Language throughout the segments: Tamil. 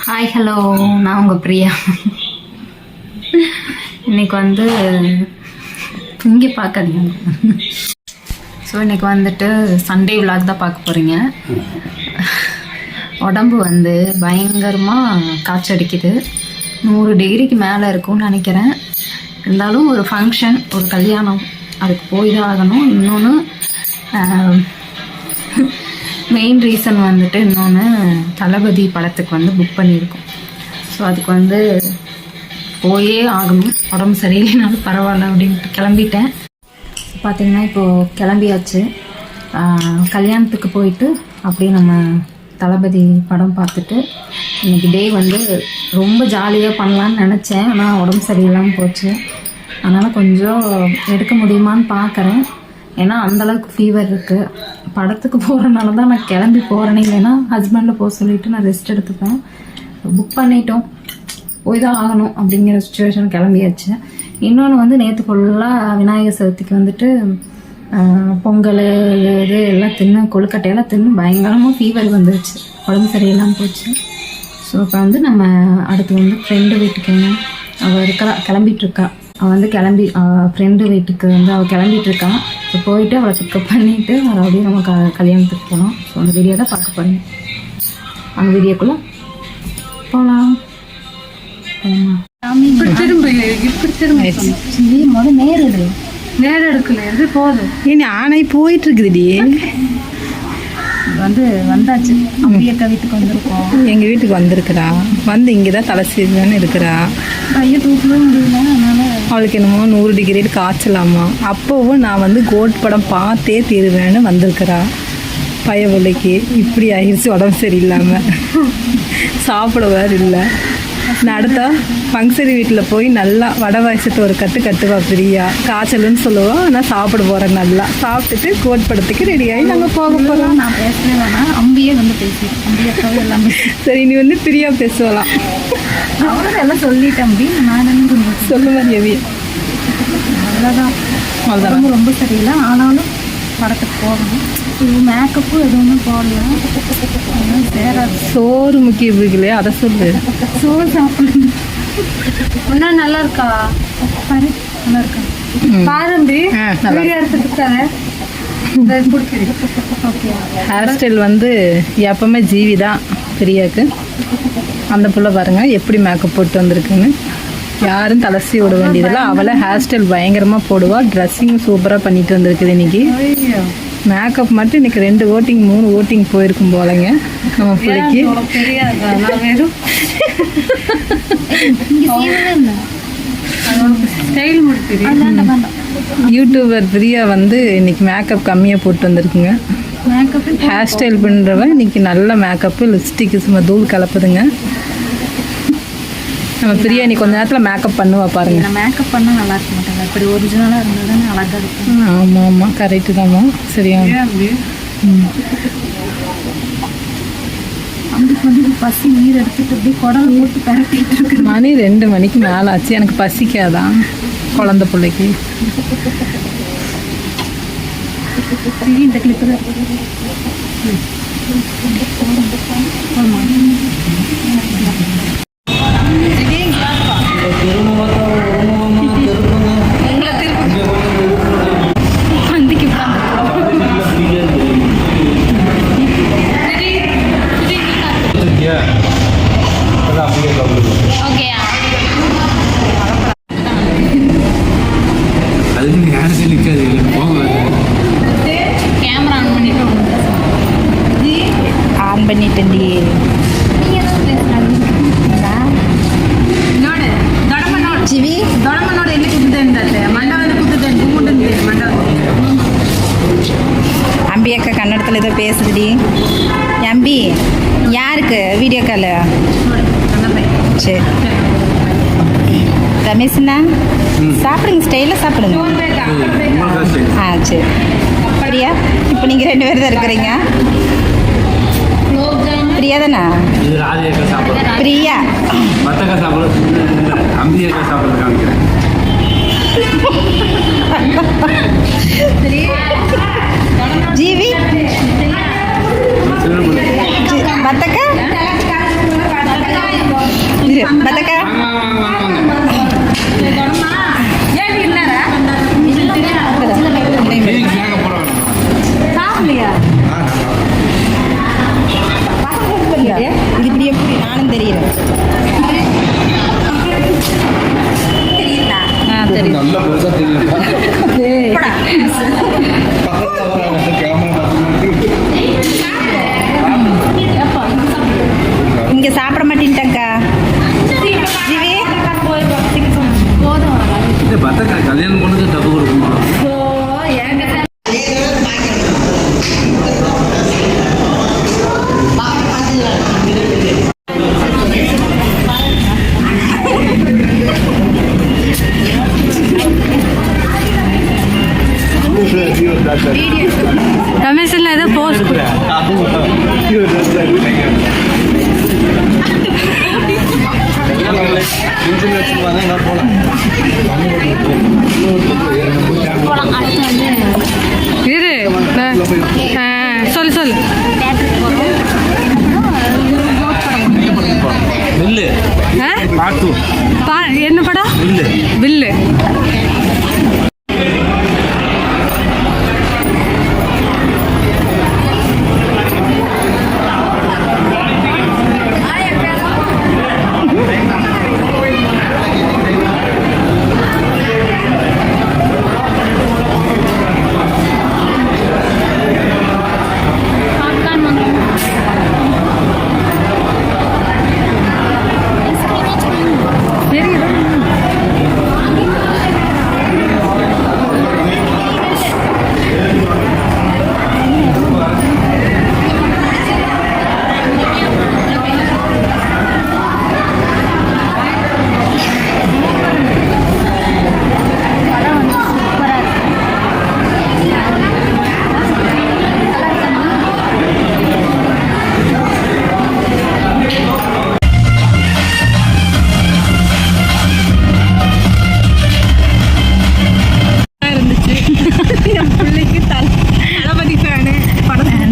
ஹாய் ஹலோ, நான் உங்கள் பிரியா. இன்னைக்கு வந்து இங்கே பார்க்காதீங்க. ஸோ இன்னைக்கு வந்துட்டு சண்டே விலாக் தான் பார்க்க போகிறீங்க. உடம்பு வந்து பயங்கரமாக காய்ச்சடிக்குது. 100 டிகிரிக்கு மேலே இருக்கும்னு நினைக்கிறேன். இருந்தாலும் ஒரு ஃபங்க்ஷன், ஒரு கல்யாணம், அதுக்கு போய் தான் ஆகணும். இன்னொன்று மெயின் ரீசன் வந்துட்டு இன்னொன்று தளபதி படத்துக்கு வந்து புக் பண்ணியிருக்கோம். ஸோ அதுக்கு வந்து போயே ஆகணும். உடம்பு சரியில்லைனாலும் பரவாயில்ல அப்படின்ட்டு கிளம்பிட்டேன். பார்த்திங்கன்னா இப்போது கிளம்பியாச்சு. கல்யாணத்துக்கு போயிட்டு அப்படியே நம்ம தளபதி படம் பார்த்துட்டு இன்றைக்கி டே வந்து ரொம்ப ஜாலியாக பண்ணலான்னு நினச்சேன். ஆனால் உடம்பு சரியில்லாமல் போச்சு. அதனால் கொஞ்சம் எடுக்க முடியுமான்னு பார்க்குறேன். ஏன்னா அந்தளவுக்கு ஃபீவர் இருக்குது. படத்துக்கு போகிறனால தான் நான் கிளம்பி போகிறேனே. இல்லைன்னா ஹஸ்பண்டில் போக சொல்லிவிட்டு நான் ரெஸ்ட் எடுத்துப்பேன். புக் பண்ணிட்டோம், போய் தான் ஆகணும் அப்படிங்கிற சுச்சுவேஷன் கிளம்பியாச்சு. இன்னொன்று வந்து நேற்று ஃபுல்லாக விநாயகர் சதுர்த்திக்கு வந்துட்டு பொங்கல் இது எல்லாம் தின்னு, கொழுக்கட்டையெல்லாம் தின்னு பயங்கரமாக ஃபீவர் வந்துருச்சு. உடம்பு சரியில்லாமல் போச்சு. ஸோ இப்போ வந்து நம்ம அடுத்து வந்து ஃப்ரெண்டு வீட்டுக்கு அவள் கிளம்பிகிட்ருக்கா. அவள் வந்து ஃப்ரெண்டு வீட்டுக்கு வந்து அவள் கிளம்பிகிட்ருக்கான். ஸோ போயிட்டு அவளை பிக்கப் பண்ணிவிட்டு மறுபடியும் நம்ம கல்யாணத்துக்கு போகலாம். ஸோ அந்த வீடியோ தான் பார்க்க போகிறேன். அந்த வீடியோக்குள்ளே போகலாம். நேரம் எடுக்கல எது போகுது. ஏன் ஆனை போயிட்டு இருக்குதுடி. வந்தாச்சு. அம்பியக்கா வீட்டுக்கு வந்திருக்கோம். எங்கள் வீட்டுக்கு வந்திருக்கிறா. வந்து இங்கே தான் தலை சீதான்னு இருக்கிறா. ஐயோ தூக்கவே முடியல. அதனால அவளுக்கு என்னமோ 100 டிகிரி காய்ச்சலாமா. அப்போவும் நான் வந்து கோட் படம் பார்த்தே தீருவேன்னு வந்திருக்கிறா. பயவுலைக்கு இப்படி ஆயிடுச்சு. உடம்பு சரியில்லாமல் சாப்பிட வேறு இல்லை. நான் அடுத்தா ஃபங்க்ஷன் வீட்டில் போய் நல்லா வடை வயசத்து ஒரு கட்டுவா பிரியா. காய்ச்சலுன்னு சொல்லுவோம். ஆனால் சாப்பிட போகிறேன். நல்லா சாப்பிட்டுட்டு கோட் படத்துக்கு ரெடியாகி நாங்கள் போக போகிறோம். நான் பேசவே வேணாம், அம்பியே வந்து பேசுவேன். அம்பியக்காவே எல்லாமே சரி, நீ வந்து பிரியா பேசுவலாம். அவரும் எல்லாம் சொல்லிட்டேன். அம்பி நான் என்ன சொல்லுவேன் எவி. அவ்வளோதான். உடம்பு ரொம்ப சரியில்லை. ஆனாலும் படத்துக்கு போகணும். மேக்கப்பும் எதுவுமே போடலாம். சேராது. சோறு முக்கியம் இருக்குல்லையா, அதை சொல்லு. சோறு சாப்பிடணும். ஒன்றா நல்லா இருக்கா பாரு. நல்லா இருக்கா பாரும்பி. வீடியோ எடுத்துருக்காரு. ஹேர் ஸ்டைல் வந்து எப்பவுமே ஜீவி தான் பிரியாவுக்கு. அந்த புள்ள பாருங்க எப்படி மேக்கப் போட்டு வந்திருக்குன்னு. யாரும் தலசி விட வேண்டியதில்லை. அவளை ஹேர் ஸ்டைல் பயங்கரமாக போடுவா. ட்ரெஸ்ஸிங் சூப்பராக பண்ணிட்டு வந்திருக்குது இன்னைக்கு. மேக்கப் மட்டும் இன்னைக்கு 2 ஓட்டிங் 3 ஓட்டிங் போயிருக்கும் போலங்க நம்ம பிள்ளைக்கு. யூடியூபர் பிரியா வந்து இன்னைக்கு மேக்கப் கம்மியாக போட்டு வந்திருக்குங்க. ஹேர் ஸ்டைல் பண்ணுறவன் இன்னைக்கு நல்ல மேக்கப்பு, லிப்ஸ்டிக்கு சும்மா தூள் கலப்புதுங்க. நம்ம பிரியா இன்னைக்கு கொஞ்ச நேரத்தில் மேக்கப் பண்ணுவா பாருங்க. மேக்கப் பண்ணால் நல்லா இருக்க மாட்டாங்க. அப்படி ஒரிஜினலாக இருந்தால் தானே அழகாக இருக்கும். ஆமாம் ஆமாம், கரெக்டு தான்மா. சரியா. அவங்களுக்கு வந்து பசி நீர் எடுத்துட்டு அப்படியே குடலை போட்டு பரட்டிட்டு இருக்கு. மணி 2 மணிக்கு மேலே ஆச்சு. எனக்கு பசிக்காதான் குழந்தை பிள்ளைக்கு. இந்த கிளிப்பு தான் ஆன் பண்ணிட்டேன்டி. ஜிவி ದೊಡಮ್ಮನೋಡು ಎಲ್ಲಿ ಕುದ್ದಂತೆ ಮಂಡವನ ಕುದ್ದಂತೆ ಕೂಟಂತೆ ಮಂಡವ. அம்பி அக்கா கன்னடத்தில் ஏதோ பேசுதுடி. அம்பி யாருக்கு வீடியோ கால்? சரி ரமேஷ்ண்ணா சாப்பிடுங்க, ஸ்டைலாக சாப்பிடுங்க. சரி பிரியா, இப்போ நீங்கள் 2 பேர் தான் இருக்கிறீங்க. பிரியா தானா? பிரியா ஜீவி வத்தக்கா நானும் தெரியுறேன். தெரியுதா? தெரியும். நல்ல பெருசா தெரியும். போடா. இங்க சாப்பிட மாட்டேன்ட்டாக்கா. ஜீவி இந்த பத்தக்கா கல்யாணம் பண்ணது தப்பு கொடுக்குமா? ரமேஷில் ஏதோ போஸ்ட் இரு சொல்லு வில்லு பாட்டு என்ன படம்? வில்லு வில்லு.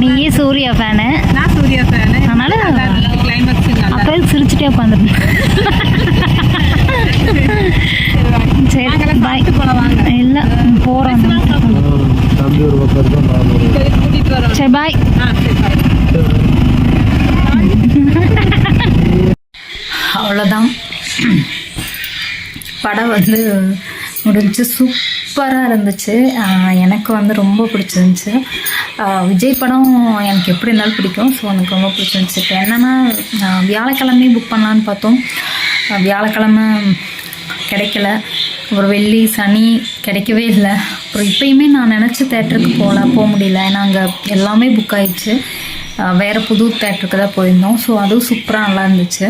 நீயே சூர்யா ஃபேனு, நான் சூர்யா ஃபேனு. அதனால கிளைமேக்ஸ் அப்போ சிரிச்சுட்டே உட்காந்துருந்தேன். சரி பாய். இல்லை போகிறோம். தம்பி ஒரு பக்கம் தான் கூட்டிட்டு வரோம். சரி பாய். அவ்வளோதான், படம் வந்து முடிஞ்சு சூப்பராக இருந்துச்சு. எனக்கு வந்து ரொம்ப பிடிச்சிருந்துச்சு. விஜய் படம் எனக்கு எப்படி இருந்தாலும் பிடிக்கும். ஸோ எனக்கு ரொம்ப பிடிச்சிருந்துச்சு. இப்போ என்னென்னா வியாழக்கிழமை புக் பண்ணலான்னு பார்த்தோம். வியாழக்கிழமை கிடைக்கல. அப்புறம் வெள்ளி சனி கிடைக்கவே இல்லை. அப்புறம் இப்போயுமே நான் நினச்ச தேட்டருக்கு போக முடியல. ஏன்னா அங்கே எல்லாமே புக் ஆகிடுச்சு. வேறு புது தேட்டருக்கு தான் போயிருந்தோம். ஸோ அதுவும் சூப்பராக நல்லா இருந்துச்சு.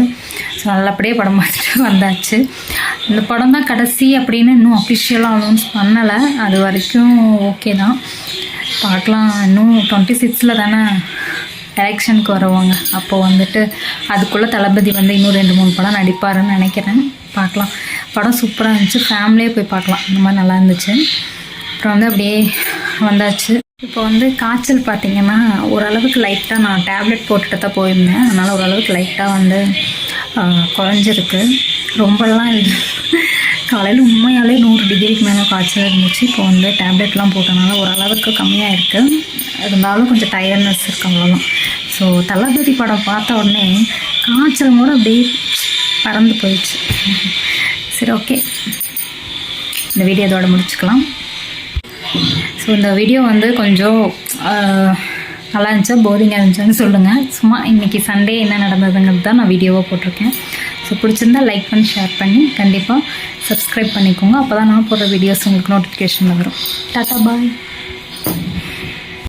ஸோ நல்லபடியே படம் பார்த்துட்டு வந்தாச்சு. இந்த படம் தான் கடைசி அப்படின்னு இன்னும் அஃபிஷியலாக அனௌன்ஸ் பண்ணலை. அது வரைக்கும் ஓகே தான், பார்க்கலாம். இன்னும் 26 தானே எலெக்ஷனுக்கு வருவாங்க. அப்போது வந்துட்டு அதுக்குள்ளே தளபதி வந்து இன்னும் 2-3 படம் நடிப்பாருன்னு நினைக்கிறேன். பார்க்கலாம். படம் சூப்பராக இருந்துச்சு. ஃபேமிலியே போய் பார்க்கலாம். இந்த மாதிரி நல்லா இருந்துச்சு. அப்புறம் வந்து அப்படியே வந்தாச்சு. இப்போ வந்து காய்ச்சல் பார்த்திங்கன்னா ஓரளவுக்கு லைட்டாக நான் டேப்லெட் போட்டுட்டு தான் போயிருந்தேன். அதனால் ஓரளவுக்கு லைட்டாக வந்து குறைஞ்சிருக்கு. ரொம்பலாம் இல்லை. காலையில் உண்மையாலே 100 டிகிரிக்கு மேலே காய்ச்சல் இருந்துச்சு. இப்போ வந்து டேப்லெட்லாம் போட்டனால ஓரளவுக்கு கம்மியாக இருக்குது. இருந்தாலும் கொஞ்சம் டயர்ட்னஸ் இருக்குது, அவ்வளோதான். ஸோ தளபதி படம் பார்த்த உடனே காய்ச்சல் கூட அப்படியே பறந்து போயிடுச்சு. சரி, ஓகே, இந்த வீடியோ இதோட முடிச்சுக்கலாம். ஸோ இந்த வீடியோ வந்து கொஞ்சம் நல்லா இருந்துச்சா போரிங்காக இருந்துச்சான்னு சொல்லுங்கள். சும்மா இன்றைக்கி சண்டே என்ன நடந்ததுங்கிறது தான் நான் வீடியோவாக போட்டிருக்கேன். ஸோ பிடிச்சிருந்தா லைக் பண்ணி ஷேர் பண்ணி கண்டிப்பாக சப்ஸ்கிரைப் பண்ணிக்கோங்க. அப்போ தான் நான் போடுற வீடியோஸ் உங்களுக்கு நோட்டிஃபிகேஷன் வரும். டாட்டா பாய்.